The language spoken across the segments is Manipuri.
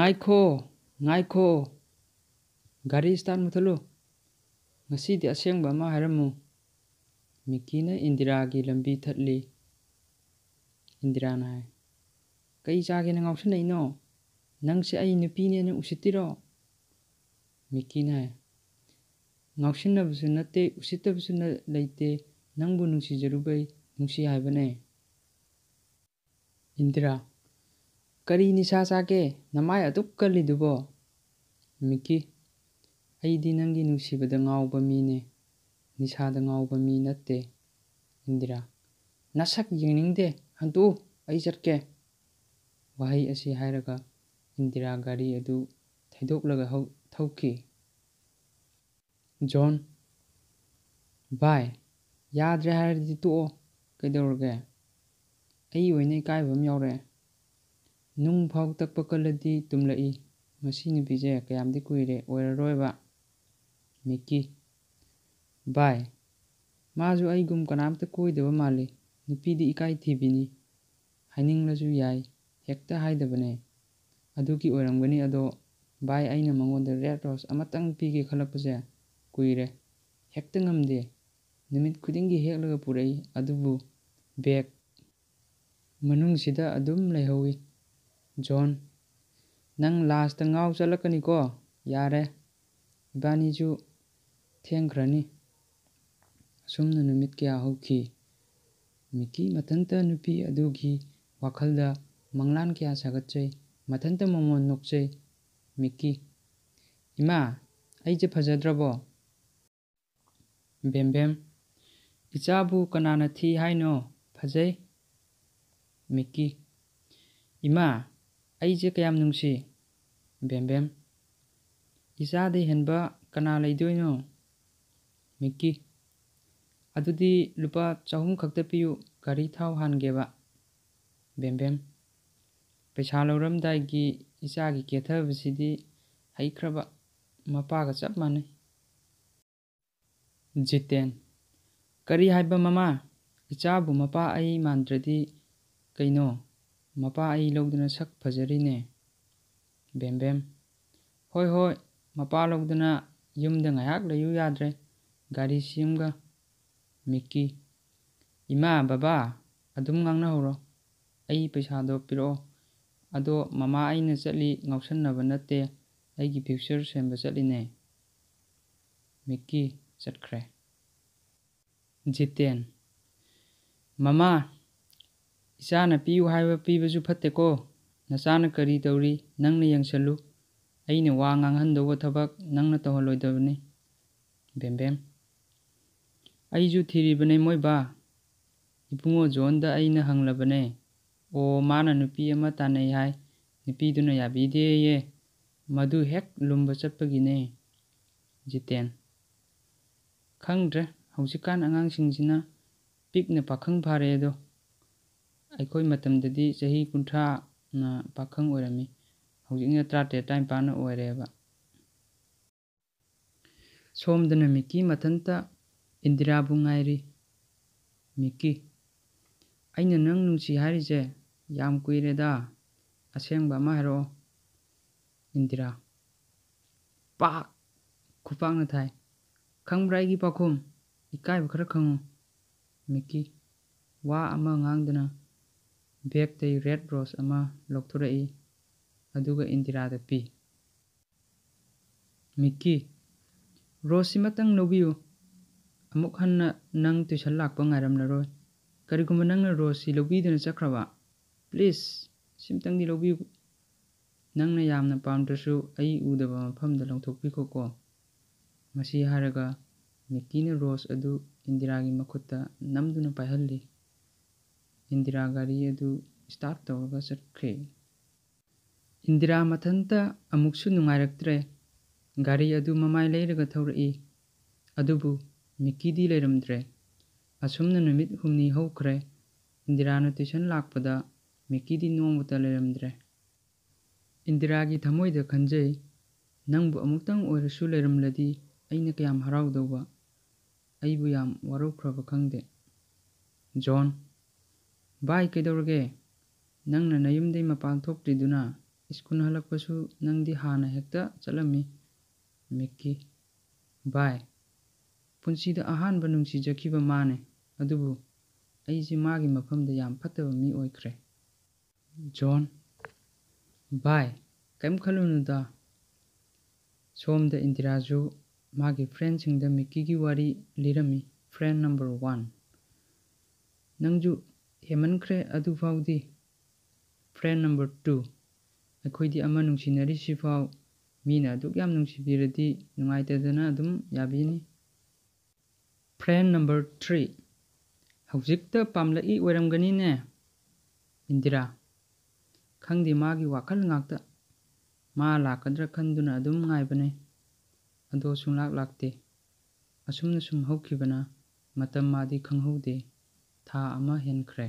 ꯉꯥꯏꯈꯣ ꯉꯥꯏꯈꯣ ꯒꯥꯔꯤ ꯁ꯭ꯇꯥꯔꯠ ꯃꯨꯊꯠꯂꯨ ꯉꯁꯤꯗꯤ ꯑꯁꯦꯡꯕ ꯑꯃ ꯍꯥꯏꯔꯝꯃꯨ ꯃꯤꯀꯤꯅ ꯏꯟꯗꯤꯔꯥꯒꯤ ꯂꯝꯕꯤ ꯊꯠꯂꯤ ꯏꯟꯗꯤꯔꯥꯅ ꯍꯥꯏ ꯀꯩ ꯆꯥꯒꯦꯅ ꯉꯥꯎꯁꯟꯅꯩꯅꯣ ꯅꯪꯁꯦ ꯑꯩ ꯅꯨꯄꯤꯅꯦꯅ ꯎꯁꯤꯠꯇꯤꯔꯣ ꯃꯤꯀꯤꯅ ꯍꯥꯏ ꯉꯥꯎꯁꯤꯟꯅꯕꯁꯨ ꯅꯠꯇꯦ ꯎꯁꯤꯠꯇꯕꯁꯨ ꯂꯩꯇꯦ ꯅꯪꯕꯨ ꯅꯨꯡꯁꯤꯖꯔꯨꯕꯩ ꯅꯨꯡꯁꯤ ꯍꯥꯏꯕꯅꯦ ꯏꯟꯗꯤꯔꯥ ꯀꯔꯤ ꯅꯤꯁꯥ ꯆꯥꯒꯦ ꯅꯃꯥꯏ ꯑꯗꯨꯛ ꯀꯜꯂꯤꯗꯨꯕꯣ ꯃꯤꯀꯤ ꯑꯩꯗꯤ ꯅꯪꯒꯤ ꯅꯨꯡꯁꯤꯕꯗ ꯉꯥꯎꯕ ꯃꯤꯅꯦ ꯅꯤꯁꯥꯗ ꯉꯥꯎꯕ ꯃꯤ ꯅꯠꯇꯦ ꯏꯟꯗꯤꯔꯥ ꯅꯁꯛ ꯌꯦꯡꯅꯤꯡꯗꯦ ꯍꯟꯇꯣꯛꯎ ꯑꯩ ꯆꯠꯀꯦ ꯋꯥꯍꯩ ꯑꯁꯤ ꯍꯥꯏꯔꯒ ꯏꯟꯗꯤꯔꯥ ꯒꯥꯔꯤ ꯑꯗꯨ ꯊꯩꯗꯣꯛꯂꯒ ꯊꯧꯈꯤ ꯖꯣꯟ ꯚꯥꯏ ꯌꯥꯗ꯭ꯔꯦ ꯍꯥꯏꯔꯗꯤ ꯇꯣꯛꯑꯣ ꯀꯩꯗꯧꯔꯒꯦ ꯑꯩ ꯑꯣꯏꯅ ꯏꯀꯥꯏꯕ ꯑꯃ ꯌꯥꯎꯔꯛꯑꯦ ꯅꯨꯡ ꯐꯥꯎ ꯇꯛꯄ ꯀꯜꯂꯗꯤ ꯇꯨꯝꯂꯛꯏ ꯃꯁꯤ ꯅꯨꯄꯤꯁꯦ ꯀꯌꯥꯝꯗꯤ ꯀꯨꯏꯔꯦ ꯑꯣꯏꯔꯔꯣꯏꯕ ꯃꯤꯀꯤ ꯚꯥꯏ ꯃꯥꯁꯨ ꯑꯩꯒꯨꯝ ꯀꯅꯥꯝꯇ ꯀꯣꯏꯗꯕ ꯃꯥꯜꯂꯤ ꯅꯨꯄꯤꯗꯤ ꯏꯀꯥꯏ ꯊꯤꯕꯤꯅꯤ ꯍꯥꯏꯅꯤꯡꯂꯁꯨ ꯌꯥꯏ ꯍꯦꯛꯇ ꯍꯥꯏꯗꯕꯅꯦ ꯑꯗꯨꯒꯤ ꯑꯣꯏꯔꯝꯒꯅꯤ ꯑꯗꯣ ꯚꯥꯏ ꯑꯩꯅ ꯃꯉꯣꯟꯗ ꯔꯦꯗ ꯔꯣꯁ ꯑꯃꯇꯪ ꯄꯤꯒꯦ ꯈꯜꯂꯛꯄꯁꯦ ꯀꯨꯏꯔꯦ ꯍꯦꯛꯇ ꯉꯝꯗꯦ ꯅꯨꯃꯤꯠ ꯈꯨꯗꯤꯡꯒꯤ ꯍꯦꯛꯂꯒ ꯄꯨꯔꯛꯏ ꯑꯗꯨꯕꯨ ꯕꯦꯒ ꯃꯅꯨꯡꯁꯤꯗ ꯑꯗꯨꯝ ꯂꯩꯍꯧꯏ ꯖꯣꯟ ꯅꯪ ꯂꯥꯁꯇ ꯉꯥꯎ ꯆꯠꯂꯛꯀꯅꯤꯀꯣ ꯌꯥꯔꯦ ꯏꯕꯥꯅꯤꯁꯨ ꯊꯦꯡꯈ꯭ꯔꯅꯤ ꯑꯁꯨꯝꯅ ꯅꯨꯃꯤꯠ ꯀꯌꯥ ꯍꯧꯈꯤ ꯃꯤꯀꯤ ꯃꯊꯟꯇ ꯅꯨꯄꯤ ꯑꯗꯨꯒꯤ ꯋꯥꯈꯜꯗ ꯃꯪꯂꯥꯟ ꯀꯌꯥ ꯁꯥꯒꯠꯆꯩ ꯃꯊꯟꯇ ꯃꯃꯣꯟ ꯅꯣꯛꯆꯩ ꯃꯤꯀꯤ ꯏꯃꯥ ꯑꯩꯁꯦ ꯐꯖꯗ꯭ꯔꯕꯣ ꯕꯦꯝꯕꯦꯝ ꯏꯆꯥꯕꯨ ꯀꯅꯥꯅ ꯊꯤ ꯍꯥꯏꯅꯣ ꯐꯖꯩ ꯃꯤꯀꯤ ꯏꯃꯥ ꯑꯩꯁꯦ ꯀꯌꯥꯝ ꯅꯨꯡꯁꯤ ꯕꯦꯝꯕꯦꯝ ꯏꯆꯥꯗꯩ ꯍꯦꯟꯕ ꯀꯅꯥ ꯂꯩꯗꯣꯏꯅꯣ ꯃꯤꯀꯤ ꯑꯗꯨꯗꯤ ꯂꯨꯄꯥ 200 ꯈꯛꯇ ꯄꯤꯌꯨ ꯒꯥꯔꯤ ꯊꯥꯎ ꯍꯥꯟꯒꯦꯕ ꯕꯦꯝꯕꯦꯝ ꯄꯩꯁꯥ ꯂꯧꯔꯝꯗꯥꯏꯒꯤ ꯏꯆꯥꯒꯤ ꯀꯦꯊꯕꯁꯤꯗꯤ ꯍꯩꯈ꯭ꯔꯕ ꯃꯄꯥꯒ ꯆꯞ ꯃꯥꯟꯅꯩ ꯖꯤꯇꯦꯟ ꯀꯔꯤ ꯍꯥꯏꯕ ꯃꯃꯥ ꯏꯆꯥꯕꯨ ꯃꯄꯥ ꯑꯩ ꯃꯥꯟꯗ꯭ꯔꯗꯤ ꯀꯩꯅꯣ ꯃꯄꯥ ꯑꯩ ꯂꯧꯗꯅ ꯁꯛ ꯐꯖꯔꯤꯅꯦ ꯕꯦꯝꯕꯦꯝ ꯍꯣꯏ ꯍꯣꯏ ꯃꯄꯥ ꯂꯧꯗꯅ ꯌꯨꯝꯗ ꯉꯥꯏꯍꯥꯛ ꯂꯩꯌꯨ ꯌꯥꯗ꯭ꯔꯦ ꯒꯥꯔꯤ ꯁꯦꯝꯒ ꯃꯤꯀꯤ ꯏꯃꯥ ꯕꯕꯥ ꯑꯗꯨꯝ ꯉꯥꯡꯅꯍꯧꯔꯣ ꯑꯩ ꯄꯩꯁꯥꯗꯣ ꯄꯤꯔꯛꯑꯣ ꯑꯗꯣ ꯃꯃꯥ ꯑꯩꯅ ꯆꯠꯂꯤ ꯉꯥꯎꯁꯟꯅꯕ ꯅꯠꯇꯦ ꯑꯩꯒꯤ ꯐ꯭ꯌꯨꯆꯔ ꯁꯦꯝꯕ ꯆꯠꯂꯤꯅꯦ ꯃꯤꯀꯤ ꯆꯠꯈ꯭ꯔꯦ ꯖꯤꯇꯦꯟ ꯃꯃꯥ ꯏꯆꯥꯅ ꯄꯤꯌꯨ ꯍꯥꯏꯕ ꯄꯤꯕꯁꯨ ꯐꯠꯇꯦꯀꯣ ꯅꯆꯥꯅ ꯀꯔꯤ ꯇꯧꯔꯤ ꯅꯪꯅ ꯌꯦꯡꯁꯜꯂꯨ ꯑꯩꯅ ꯋꯥ ꯉꯥꯡꯍꯟꯗꯧꯕ ꯊꯕꯛ ꯅꯪꯅ ꯇꯧꯍꯜꯂꯣꯏꯗꯕꯅꯤ ꯕꯦꯝꯕꯦꯝ ꯑꯩꯁꯨ ꯊꯤꯔꯤꯕꯅꯦ ꯃꯣꯏꯕꯥ ꯏꯕꯨꯡꯉꯣ ꯖꯣꯟꯗ ꯑꯩꯅ ꯍꯪꯂꯕꯅꯦ ꯑꯣ ꯃꯥꯅ ꯅꯨꯄꯤ ꯑꯃ ꯇꯥꯟꯅꯩ ꯍꯥꯏ ꯅꯨꯄꯤꯗꯨꯅ ꯌꯥꯕꯤꯗꯦꯌꯦ ꯃꯗꯨ ꯍꯦꯛ ꯂꯨꯝꯕ ꯆꯠꯄꯒꯤꯅꯦ ꯖꯤꯇꯦꯟ ꯈꯪꯗ꯭ꯔꯦ ꯍꯧꯖꯤꯛꯀꯥꯟ ꯑꯉꯥꯡꯁꯤꯡꯁꯤꯅ ꯄꯤꯛꯅ ꯄꯥꯈꯪ ꯐꯥꯔꯦꯗꯣ ꯑꯩꯈꯣꯏ ꯃꯇꯝꯗꯗꯤ ꯆꯍꯤ 30ꯅ ꯄꯥꯈꯪ ꯑꯣꯏꯔꯝꯃꯤ ꯍꯧꯖꯤꯛꯅ 18-19 ꯑꯣꯏꯔꯦꯕ ꯁꯣꯝꯗꯅ ꯃꯤꯀꯤ ꯃꯊꯟꯇ ꯏꯟꯗꯤꯔꯥꯕꯨ ꯉꯥꯏꯔꯤ ꯃꯤꯀꯤ ꯑꯩꯅ ꯅꯪ ꯅꯨꯡꯁꯤ ꯍꯥꯏꯔꯤꯁꯦ ꯌꯥꯝ ꯀꯨꯏꯔꯦꯗ ꯑꯁꯦꯡꯕ ꯑꯃ ꯍꯥꯏꯔꯛꯑꯣ ꯏꯟꯗꯤꯔꯥ ꯄꯥꯛ ꯈꯨꯄꯥꯛꯅ ꯊꯥꯏ ꯈꯪꯕ꯭ꯔꯥ ꯑꯩꯒꯤ ꯄꯥꯈꯨꯝ ꯏꯀꯥꯏꯕ ꯈꯔ ꯈꯪꯉꯨ ꯃꯤꯀꯤ ꯋꯥ ꯑꯃ ꯉꯥꯡꯗꯅ ꯕꯦꯒꯇꯩ ꯔꯦꯗ ꯔꯣꯁ ꯑꯃ ꯂꯧꯊꯣꯔꯛꯏ ꯑꯗꯨꯒ ꯏꯟꯗꯤꯔꯥꯗ ꯄꯤ ꯃꯤꯀꯤ ꯔꯣꯁꯁꯤꯃꯇꯪ ꯂꯧꯕꯤꯌꯨ ꯑꯃꯨꯛ ꯍꯟꯅ ꯅꯪ ꯇꯨꯏꯁꯟ ꯂꯥꯛꯄ ꯉꯥꯏꯔꯝꯂꯔꯣꯏ ꯀꯔꯤꯒꯨꯝꯕ ꯅꯪꯅ ꯔꯣꯁꯁꯤ ꯂꯧꯕꯤꯗꯨꯅ ꯆꯠꯈ꯭ꯔꯕ ꯄ꯭ꯂꯤꯖ ꯁꯤꯝꯇꯪꯗꯤ ꯂꯧꯕꯤꯌꯨ ꯅꯪꯅ ꯌꯥꯝꯅ ꯄꯥꯝꯗ꯭ꯔꯁꯨ ꯑꯩ ꯎꯗꯕ ꯃꯐꯝꯗ ꯂꯪꯊꯣꯛꯄꯤꯈꯣꯀꯣ ꯃꯁꯤ ꯍꯥꯏꯔꯒ ꯃꯤꯀꯤꯅ ꯔꯣꯁ ꯑꯗꯨ ꯏꯟꯗꯤꯔꯥꯒꯤ ꯃꯈꯨꯠꯇ ꯅꯝꯗꯨꯅ ꯄꯥꯏꯍꯜꯂꯤ ꯏꯟꯗꯤꯔꯥ ꯒꯥꯔꯤ ꯑꯗꯨ ꯁ꯭ꯇꯥꯔꯠ ꯇꯧꯔꯒ ꯆꯠꯈ꯭ꯔꯦ ꯏꯟꯗꯤꯔꯥ ꯃꯊꯟꯇ ꯑꯃꯨꯛꯁꯨ ꯅꯨꯡꯉꯥꯏꯔꯛꯇ꯭ꯔꯦ ꯒꯥꯔꯤ ꯑꯗꯨ ꯃꯃꯥꯏ ꯂꯩꯔꯒ ꯊꯧꯔꯛꯏ ꯑꯗꯨꯕꯨ ꯃꯤꯀꯤꯗꯤ ꯂꯩꯔꯝꯗ꯭ꯔꯦ ꯑꯁꯨꯝꯅ ꯅꯨꯃꯤꯠ 8 ꯍꯧꯈ꯭ꯔꯦ ꯏꯟꯗꯤꯔꯥꯅ ꯇꯨꯏꯁꯟ ꯂꯥꯛꯄꯗ ꯃꯤꯀꯤꯗꯤ ꯅꯣꯡꯃꯇ ꯂꯩꯔꯝꯗ꯭ꯔꯦ ꯏꯟꯗꯤꯔꯥꯒꯤ ꯊꯃꯣꯏꯗ ꯈꯟꯖꯩ ꯅꯪꯕꯨ ꯑꯃꯨꯛꯇꯪ ꯑꯣꯏꯔꯁꯨ ꯂꯩꯔꯝꯂꯗꯤ ꯑꯩꯅ ꯀꯌꯥꯝ ꯍꯔꯥꯎꯗꯧꯕ ꯑꯩꯕꯨ ꯌꯥꯝ ꯋꯥꯔꯧꯈ꯭ꯔꯕ ꯈꯪꯗꯦ ꯖꯣꯟ ꯚꯥꯏ ꯀꯩꯗꯧꯔꯒꯦ ꯅꯪꯅ ꯅꯌꯨꯝꯗꯩ ꯃꯄꯥꯟ ꯊꯣꯛꯇ꯭ꯔꯤꯗꯨꯅ स्कूल हलक्पसु नंगदी हाना हेक्ता चलमी। मिक्की बाय पुंसीदा अहानबा नुंसीजखिबा माने अदुबु अइसे मागी मफमदा याम फत्तबा मी ओइख्रे। जॉन बाय कैम खलुनुदा सोमदा इंदिराजु मागी फ्रेंड सिंगदा मिक्की की वारी लिरमी। फ्रेंड नंबर 1 नंगजु हेमनख्रे अदु फाउदी। फ्रेंड नंबर 2 अखोइदी अमा नुंसिनरी सिफाउ मीना अदुक याम नुंसिबिरदी नुंगाइतदना अदुम याबिनी। फ्रेंड नंबर 3 हौजिकता पामलई ओइरमगनीने। इंदिरा खंगदी मागी वाखल ngakta मा लाकद्रा खंदुना अदुम ngaibane अदो सुंलाक लाक्ते असुमना सुम हौखिबना मतम मादी खंगहौदे था अमा हेनख्रे।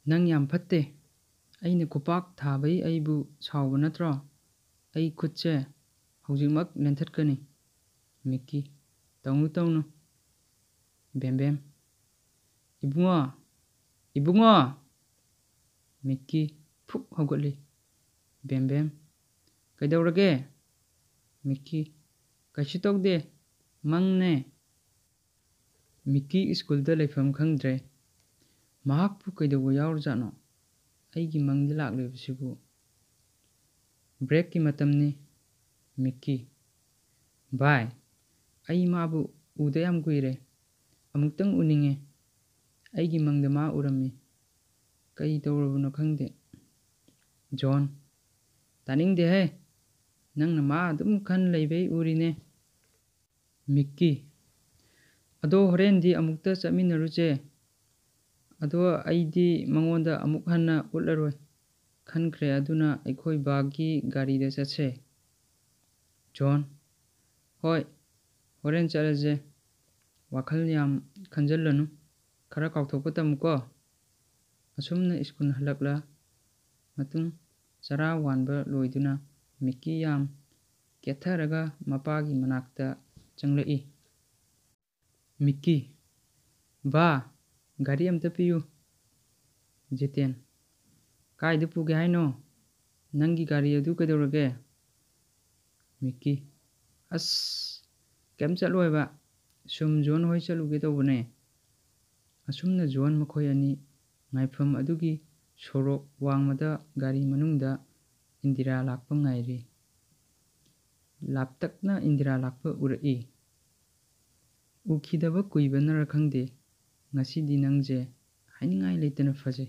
नंग याम फत्ते अइने कुपाक थाबई अइबु साउब नत्रो अइ खुदसे हौजिकमक लेंथटकनी। मिक्की तौनु तौनु बेम इबुंगो इबुंगो मिक्की फुक हौगली। बेम कैदौरगे मिक्की कैसु तौदे मंगने। मिक्की स्कूलदा लेफम खंगद्रे महाकपु कैदौबा यावरजानो अइगी मंगदा लाक्लेबसिबु। ब्रेक की मतमनी। मिक्की बाय अइ माबु उदा याम कुइरे अमुक्तंग उनिंगे अइगी मंगदा मा उरम्मी कई तौरबनो खंगदे। जॉन तानिंगदे है नंगना मा अदुम खन लैबई उरिने। मिक्की अदो होरेंदी अमुक्ता चमिनरुचे अदो अइदी मंगोंदा अमुक हन्ना उटलरोय खनख्रे अदुना अइखोइ बागी गारीदा चतसे। जॉन होय होरेन चलजे वाखल याम खंजल्लनु खरा काउथोकपा तमुको। असुमना स्कूल हलक्ला मतुंग चरा वानबा लोइदुना मिक्की याम केथरगा मपागी मनाक्ता चंगलई। मिक्की बा गारी अमता पियु। जितेन कायदु पुगे हाइनो नंगी गारी अदु कैदौरगे। मिक्की अस कैम चलोयबा सुम जॉन होय चलुगे तौबने। असुमना जॉन मखोय अनि ngaifam adugi sorok wangmada gari manungda Indira लाक्पा ngairi। लापतकना इंदिरा लाक्पा उरई। उखिदबा कुइबनरा खंगदे ngasidi nangje हाइनिंगाइ लेतना फजे।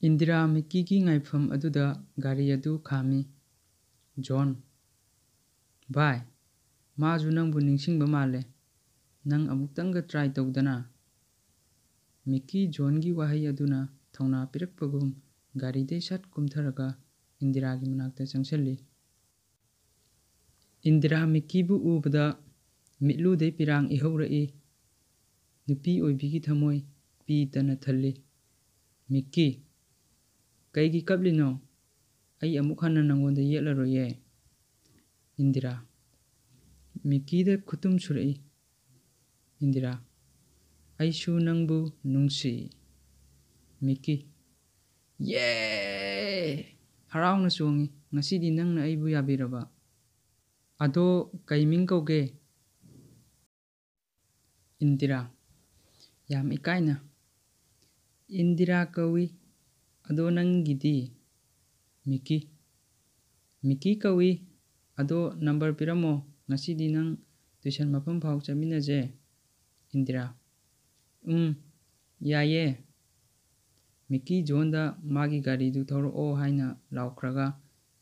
इंदिरा मिक्की की ngaifam aduda gari adu खामी। जॉन बाय माजु नंगबु निंगसिंगबा माले नंग अमुक्तंगा ट्राई तौदना। मिक्की जॉन की वाहई अदुना थौना पिरकपगुम गारीदे सट कुमथरगा इंदिरा की मनाक्ता चंगसली। इंदिरा मिक्की बु उबदा मिटलुदे पिरांग इहौरई। नुपी ओइबिगी थमोय पी तना थल्ली। मिक्की कैगी कपलिनो अइ अमुक हन्ना नंगोंदा येलरोये। इंदिरा मिक्कीदा खुतुम सुरई। इंदिरा अइसु नंगबु नुंसी। मिक्की ये हराउना चोंगी ngasidi nangna aibu yabiraba ado kaiming kauge। Indira याम इकाइना इंदिरा कवी अदो नंगिदी। मिक्की मिक्की कवी अदो नंबर पिरमो ngasidi nang tuition mafam phau chaminaje। Indira याये। मिक्की जॉनदा मागी गारी दु थौरो ओ हाइना लाउख्रगा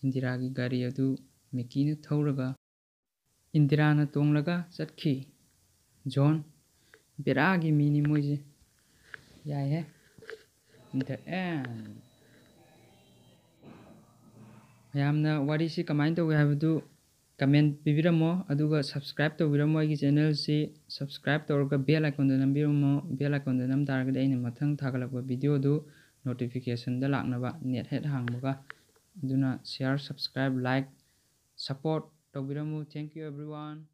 इंदिरा की गारी अदु मिक्की न थौरगा इंदिरा न तोंगलगा चटखी। जॉन बेरागी मीनी मोइजे याये। द एंड यामना वारी से कमाइन तौगे हाबदु कमेंट पिबिरमो अदुगा सब्सक्राइब तौबिरमो आइगी चैनल से सब्सक्राइब तौरगा बेल आइकन दा नंबिरमो। बेल आइकन दा नम तारगदे आइना मथंग थागलकबा वीडियो दु नोटिफिकेशन दा लाक्नबा नेट हेड हांगबगा अदुना शेयर सब्सक्राइब लाइक सपोर्ट तौबिरमो। Thank you everyone.